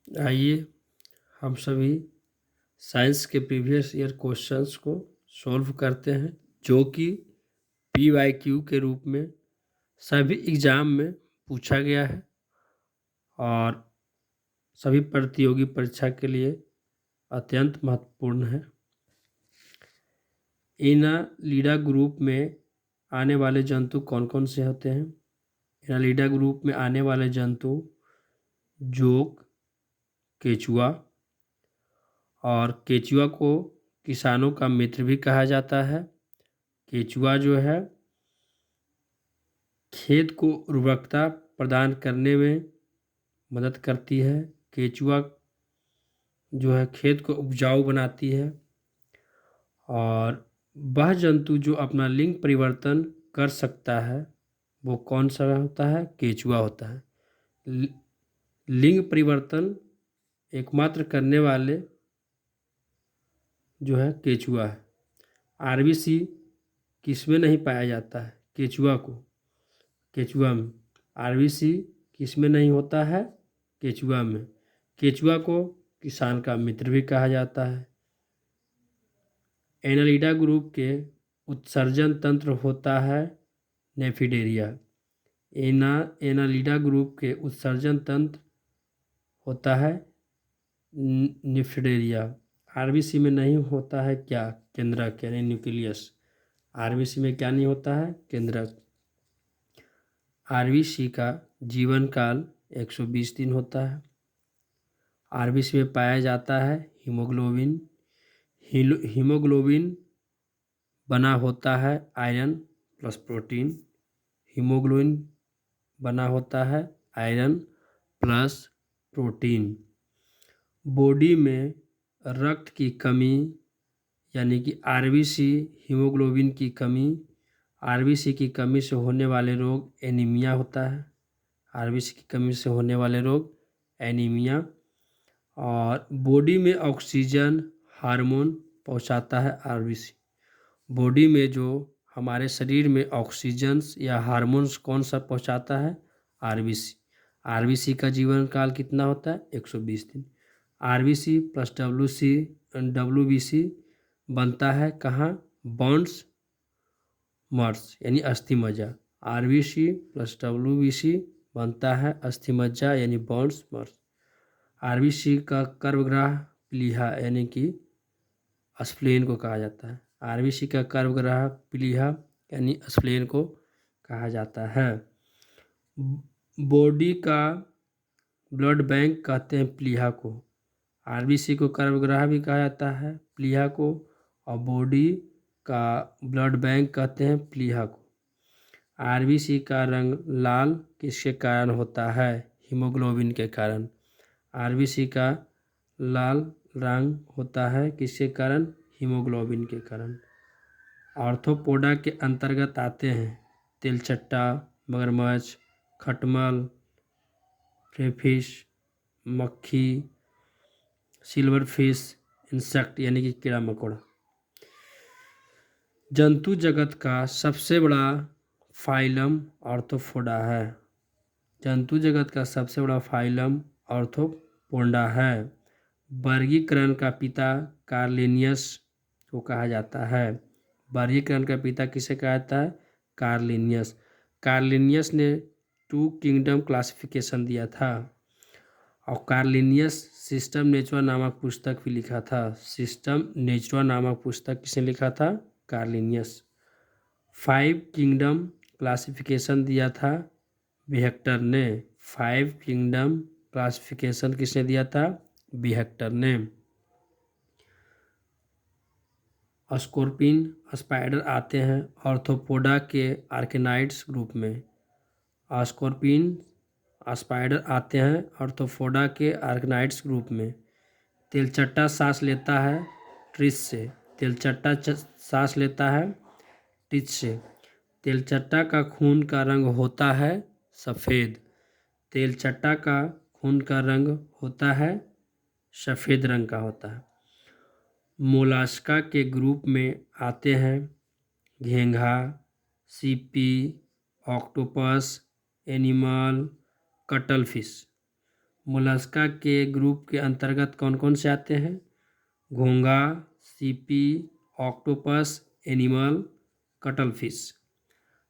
आइए हम सभी साइंस के प्रीवियस ईयर क्वेश्चंस को सॉल्व करते हैं, जो कि PYQ के रूप में सभी एग्ज़ाम में पूछा गया है और सभी प्रतियोगी परीक्षा के लिए अत्यंत महत्वपूर्ण है। एनालिडा ग्रुप में आने वाले जंतु कौन कौन से होते हैं? एनालिडा ग्रुप में आने वाले जंतु जोंक, केचुआ, और केचुआ को किसानों का मित्र भी कहा जाता है। केचुआ जो है खेत को उर्वरकता प्रदान करने में मदद करती है। केचुआ जो है खेत को उपजाऊ बनाती है। और वह जंतु जो अपना लिंग परिवर्तन कर सकता है वो कौन सा होता है? केचुआ होता है। लिंग परिवर्तन एकमात्र करने वाले जो है केचुआ है। RBC किसमें नहीं पाया जाता है? केचुआ में। RBC किसमें नहीं होता है? केचुआ में। केचुआ को किसान का मित्र भी कहा जाता है। एनालिडा ग्रुप के उत्सर्जन तंत्र होता है नेफिडेरिया। एनालिडा ग्रुप के उत्सर्जन तंत्र होता है निफ्डेरिया। RBC में नहीं होता है क्या? केंद्रक यानी न्यूक्लियस। RBC में क्या नहीं होता है? केंद्रक। RBC का जीवन काल 120 दिन होता है। RBC में पाया जाता है हीमोग्लोबिन। हीमोग्लोबिन बना होता है आयरन प्लस प्रोटीन। हीमोग्लोबिन बना होता है आयरन प्लस प्रोटीन। बॉडी में रक्त की कमी यानी कि RBC हीमोग्लोबिन की कमी, RBC की कमी से होने वाले रोग एनीमिया होता है। RBC की कमी से होने वाले रोग एनीमिया। और बॉडी में ऑक्सीजन हार्मोन पहुंचाता है RBC। बॉडी में जो हमारे शरीर में ऑक्सीजन्स या हार्मोन्स कौन सा पहुंचाता है? RBC। RBC का जीवन काल कितना होता है? 120 दिन। RBC प्लस WBC बनता है कहाँ? बॉन्स मर्स यानी अस्थि मज्जा। RBC प्लस WBC बनता है अस्थि मज्जा यानी बॉन्स मर्स। RBC का गर्भगृह प्लीहा यानी कि स्प्लेन को कहा जाता है। RBC का गर्भगृह प्लीहा यानी स्प्लेन को कहा जाता है। बॉडी का ब्लड बैंक कहते हैं प्लीहा को। RBC को गर्भगृह भी कहा जाता है प्लीहा को, और बॉडी का ब्लड बैंक कहते हैं प्लीहा को। RBC का रंग लाल किसके कारण होता है? हीमोग्लोबिन के कारण। RBC का लाल रंग होता है किसके कारण? हीमोग्लोबिन के कारण। आर्थ्रोपोडा के अंतर्गत आते हैं तिलचट्टा, मगरमच्छ, खटमल, क्रेफिश, मक्खी, सिल्वरफिश, इंसेक्ट यानी कि कीड़ा मकोड़ा। जंतु जगत का सबसे बड़ा फाइलम आर्थ्रोपोडा है। जंतु जगत का सबसे बड़ा फाइलम आर्थ्रोपोडा है। वर्गीकरण का पिता कार्लिनियस को कहा जाता है। वर्गीकरण का पिता किसे कहा जाता है? कार्लिनियस। कार्लिनियस ने 2 किंगडम क्लासिफिकेशन दिया था, और कार्लिनियस सिस्टम नेचुरा नामक पुस्तक भी लिखा था। सिस्टम नेचुरा नामक पुस्तक किसने लिखा था? कार्लिनियस। 5 किंगडम क्लासिफिकेशन दिया था विहेक्टर ने। 5 किंगडम क्लासिफिकेशन किसने दिया था? विहेक्टर ने। स्कॉर्पिन स्पाइडर आते हैं आर्थ्रोपोडा के आर्केनाइड्स ग्रुप में। स्कॉर्पिन स्पाइडर आते हैं आर्थ्रोपोडा के आर्केनाइड्स ग्रुप में। तिलचट्टा सांस लेता है ट्रिच से। तिलचट्टा सांस लेता है ट्रिच से। तिलचट्टा का खून का रंग होता है सफ़ेद। तिलचट्टा का खून का रंग होता है सफ़ेद रंग का होता है। मोलास्का के ग्रुप में आते हैं घेंघा, CP, octopus, animal, cuttle fish. Mollusca के ग्रुप के अंतर्गत कौन कौन से आते हैं? घोंघा, CP, octopus, animal, cuttle fish.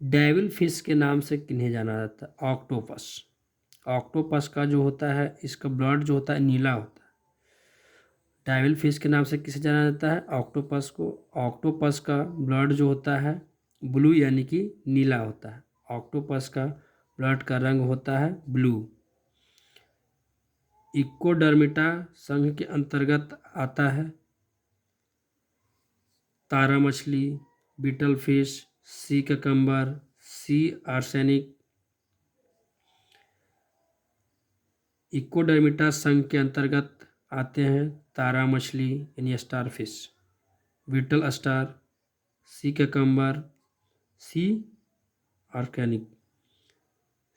Devil fish के नाम से किन्हें जाना जाता है? ऑक्टोपस। ऑक्टोपस का जो होता है, इसका ब्लड जो होता है नीला होता है। डेविल फिश के नाम से किसे जाना जाता है? ऑक्टोपस को। ऑक्टोपस का ब्लड जो होता है ब्लू यानी कि नीला होता है। ऑक्टोपस का ब्लड का रंग होता है ब्लू। इकोडर्मिटा संघ के अंतर्गत आता है तारा मछली, बीटल फिश, सी ककम्बर, सी आर्सेनिक। इकोडर्मिटा संघ के अंतर्गत आते हैं तारा मछली यानी स्टार फिश, बीटल स्टार, सी ककम्बर, सी आर्सेनिक।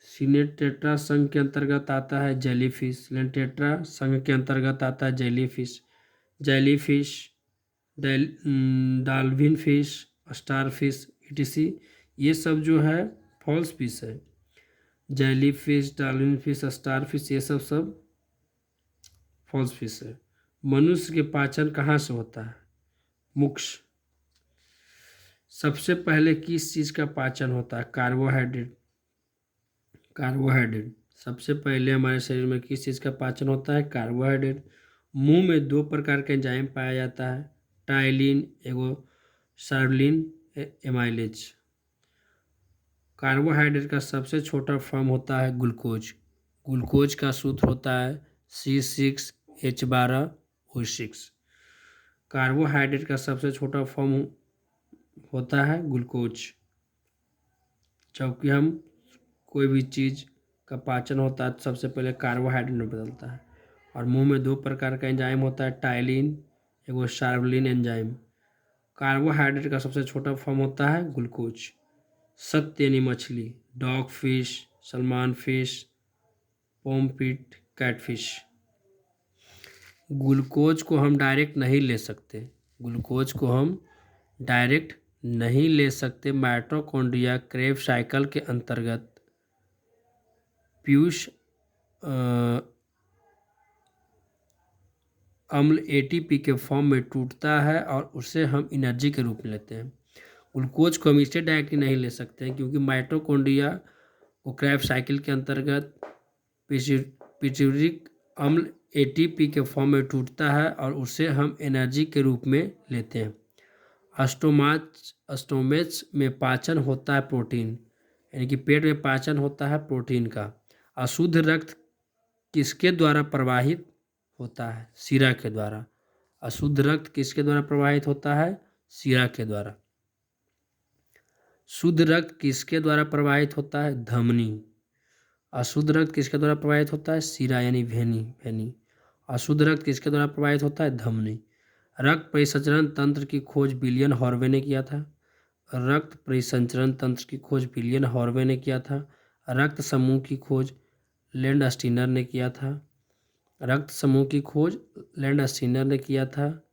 सिनेटेट्रा संघ के अंतर्गत आता है जेलीफिश। सिनेटेट्रा संघ के अंतर्गत आता है jellyfish, jellyfish, dolphin fish, star fish, etc। ये सब जो है फॉल्स फिश है। Jelly fish, dolphin fish, star fish, ये सब सब फॉल्स फिश है। मनुष्य के पाचन कहाँ से होता है? मुख। सबसे पहले किस चीज़ का पाचन होता है? कार्बोहाइड्रेट। कार्बोहाइड्रेट। सबसे पहले हमारे शरीर में किस चीज़ का पाचन होता है? कार्बोहाइड्रेट। मुंह में दो प्रकार के एंजाइम पाया जाता है, टाइलिन एगो सर्वलिन एमाइलेज। कार्बोहाइड्रेट का सबसे छोटा फॉर्म होता है ग्लूकोज। ग्लूकोज का सूत्र होता है C6H12O6। कार्बोहाइड्रेट का सबसे छोटा फॉर्म होता है ग्लूकोज। जबकि हम कोई भी चीज़ का पाचन होता है तो सबसे पहले कार्बोहाइड्रेट में बदलता है। और मुंह में दो प्रकार का एंजाइम होता है, टाइलिन एगो शार्वलिन एंजाइम। कार्बोहाइड्रेट का सबसे छोटा फॉर्म होता है ग्लूकोज। सत्य यानी मछली, dog fish, salmon fish, pomfret, catfish. Glucose को हम डायरेक्ट नहीं ले सकते। ग्लूकोज को हम डायरेक्ट नहीं ले सकते। माइटोकॉन्ड्रिया क्रेब्स साइकिल के अंतर्गत पीयूष अम्ल एटीपी के फॉर्म में टूटता है और उसे हम एनर्जी के रूप में लेते हैं। ग्लूकोज को हम इससे डायरेक्टली नहीं ले सकते हैं क्योंकि माइटोकॉन्ड्रिया को क्रेब्स साइकिल के अंतर्गत पिट्यूटरी अम्ल एटीपी के फॉर्म में टूटता है और उसे हम एनर्जी के रूप में लेते हैं। स्टोमेच में पाचन होता है प्रोटीन, यानी कि पेट में पाचन होता है प्रोटीन का। अशुद्ध रक्त किसके द्वारा प्रवाहित होता है? शिरा के द्वारा। अशुद्ध रक्त किसके द्वारा प्रवाहित होता है? शिरा के द्वारा। शुद्ध रक्त किसके द्वारा प्रवाहित होता है? धमनी। अशुद्ध रक्त किसके द्वारा प्रवाहित होता है? शिरा यानी वेनी। अशुद्ध रक्त किसके द्वारा प्रवाहित होता है? धमनी। रक्त परिसंचरण तंत्र की खोज विलियम हॉर्वे ने किया था। रक्त परिसंचरण तंत्र की खोज विलियम हॉर्वे ने किया था। रक्त समूह की खोज लैंडस्टीनर ने किया था। रक्त समूह की खोज लैंडस्टीनर ने किया था।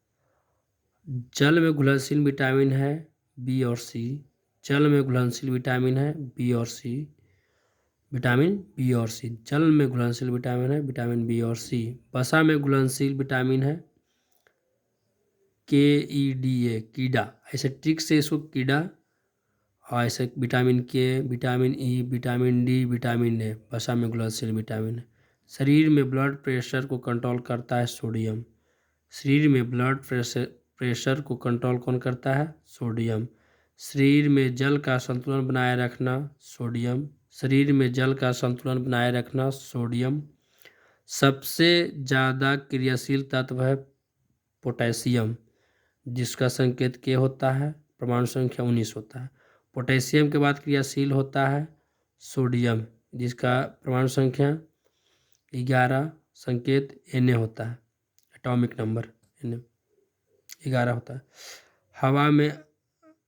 जल में घुलनशील विटामिन है बी और सी। जल में घुलनशील विटामिन है बी और सी। विटामिन बी और सी। जल में घुलनशील विटामिन है विटामिन बी और सी। वसा में घुलनशील विटामिन है KEDA, कीड़ा। ऐसे ट्रिक से इसको कीड़ा, और ऐसे विटामिन के, vitamin E, vitamin D, vitamin A वसा में घुलनशील विटामिन है। शरीर में ब्लड प्रेशर को कंट्रोल करता है सोडियम। शरीर में ब्लड प्रेशर को कंट्रोल कौन करता है? सोडियम। शरीर में जल का संतुलन बनाए रखना सोडियम। शरीर में जल का संतुलन बनाए रखना सोडियम। सबसे ज़्यादा क्रियाशील तत्व है पोटेशियम, जिसका संकेत K होता है, परमाणु संख्या 19 होता है। पोटेशियम के बाद क्रियाशील होता है सोडियम, जिसका परमाणु संख्या 11, संकेत Na होता है, एटॉमिक नंबर Na 11 होता है। हवा में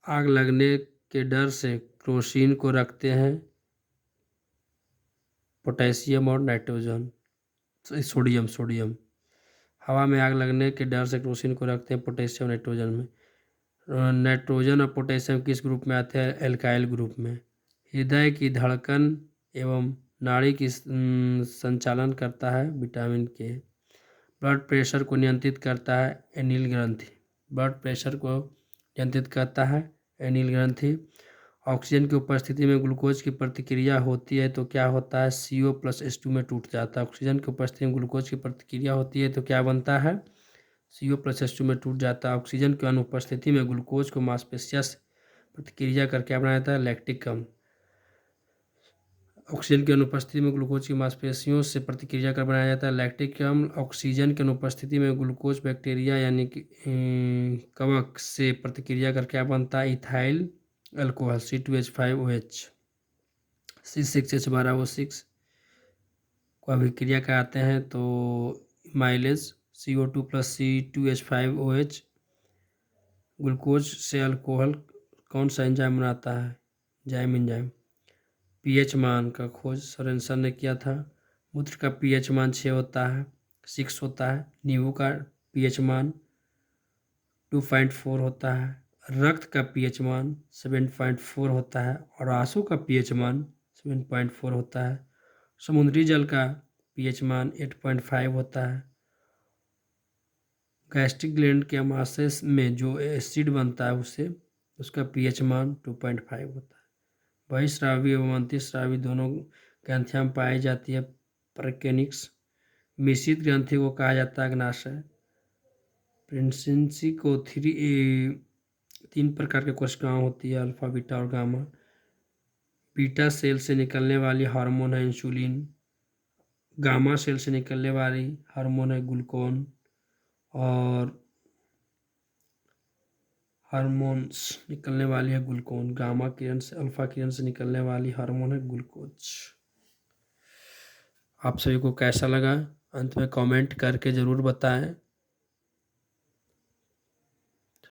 आग लगने के डर से केरोसिन को रखते हैं पोटेशियम और नाइट्रोजन, सोडियम। हवा में आग लगने के डर से केरोसिन को रखते हैं पोटेशियम नाइट्रोजन में। नाइट्रोजन और पोटेशियम किस ग्रुप में आते हैं? एल्काइल ग्रुप में। हृदय की धड़कन एवं नाड़ी की संचालन करता है विटामिन के। ब्लड प्रेशर को नियंत्रित करता है एनिल ग्रंथि। ब्लड प्रेशर को नियंत्रित करता है एनिल ग्रंथि। ऑक्सीजन की उपस्थिति में ग्लूकोज की प्रतिक्रिया होती है तो क्या होता है, CO+H2 में टूट जाता है। ऑक्सीजन की उपस्थिति में ग्लूकोज की प्रतिक्रिया होती है तो क्या बनता है, CO+H2 में टूट जाता है। ऑक्सीजन की अनुपस्थिति में ग्लूकोज को मांसपेशियों से प्रतिक्रिया करके क्या बनाया जाता है, लैक्टिक अम्ल। ऑक्सीजन की अनुपस्थिति में ग्लूकोज की मांसपेशियों से प्रतिक्रिया कर बनाया जाता है लैक्टिक अम्ल। ऑक्सीजन की अनुपस्थिति में ग्लूकोज बैक्टीरिया यानी कि कवक से प्रतिक्रिया कर क्या बनता है, इथाइल अल्कोहल C2H5OH। C6H12O6 को अभिक्रिया कराते हैं तो माइलेज CO2+C2H5OH। ग्लूकोज से अल्कोहल कौन सा एंजाइम बनाता है, जाइम एंजाइम। पीएच मान का खोज सोरेनसन ने किया था। मूत्र का पीएच मान 6 होता है, 6 होता है। नींबू का पीएच मान 2.4 होता है। रक्त का पीएच मान 7.4 होता है और आंसू का पीएच मान 7.4 होता है। समुद्री जल का पीएच मान 8.5 होता है। गैस्ट्रिक ग्लैंड के अमाशय में जो एसिड बनता है उसका पीएच मान 2.5 होता है। बहिस्रावी एवं अंतःस्रावी दोनों ग्रंथियां पाई जाती है परकेनिक्स। मिश्रित ग्रंथि को कहा जाता है अग्नाशय। प्रेग्नेंसी को 3 प्रकार के कोशिकाएं होती है, अल्फा, बीटा और गामा। बीटा सेल से निकलने वाली हार्मोन है इंसुलिन। गामा सेल से निकलने वाली हार्मोन है ग्लूकोन। और हार्मोन्स निकलने वाली है ग्लूकोन। गामा किरण से, अल्फा किरण से निकलने वाली हार्मोन है ग्लूकोज। आप सभी को कैसा लगा अंत में कमेंट करके ज़रूर बताएं।